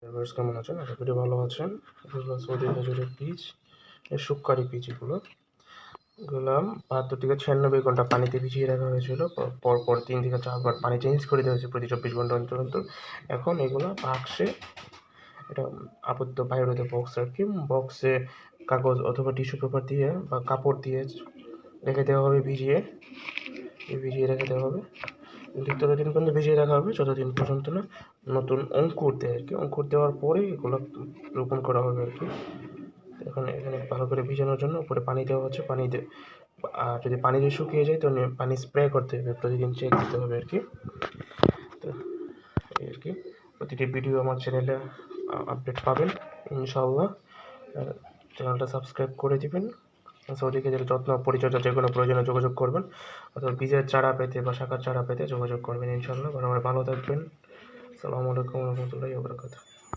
Viewers কেমন আছেন? আশা করি ভালো আছেন। এগুলো সৌদি খেজুরের বীজ, শুক্কারি বীজ এগুলো। এগুলা ৭২ থেকে ৯৬ ঘন্টা পানিতে ভিজিয়ে রাখা হয়েছিল। পরপর ৩ থেকে ৪ বার পানি চেঞ্জ করে দেওয়া হয়েছে প্রতি ২৪ ঘন্টা অন্তর অন্তর। এখন এগুলা বাক্সে, এটা আবদ্ধ বায়ুরোধক বক্স আর কি, বক্সে কাগজ অথবা টিস্যু পেপার দিয়ে বা কাপড় দিয়ে রেখে দেওয়া হবে ভিজিয়ে রেখে দেওয়া হবে। কিন্তু ততদিন পর্যন্ত ভিজিয়ে রাখা হবে যতদিন পর্যন্ত না নতুন অঙ্কুর দেয় আর কি। অঙ্কুর দেওয়ার পরেই এগুলো রোপণ করা হবে আর কি। এখন এখানে ভালো করে ভিজানোর জন্য উপরে পানি দেওয়া হচ্ছে। পানি দিয়ে, আর যদি পানি দিয়ে শুকিয়ে যায় তো পানি স্প্রে করতে হবে, প্রতিদিন চেক দিতে হবে আর কি। তো এই আর কি, প্রতিটি ভিডিও আমার চ্যানেলে আপডেট পাবেন ইনশাআল্লাহ। চ্যানেলটা সাবস্ক্রাইব করে দিবেন। সৌদি খেজুরের যত্ন পরিচর্যা যে কোনো প্রয়োজনে যোগাযোগ করবেন, অথবা বীজের চারা পেতে বা শাখার চারা পেতে যোগাযোগ করবেন ইনশাআল্লাহ। ভালো থাকবেন। আসসালামু আলাইকুম ওয়া রাহমাতুল্লাহি ওয়া বারাকাতুহু।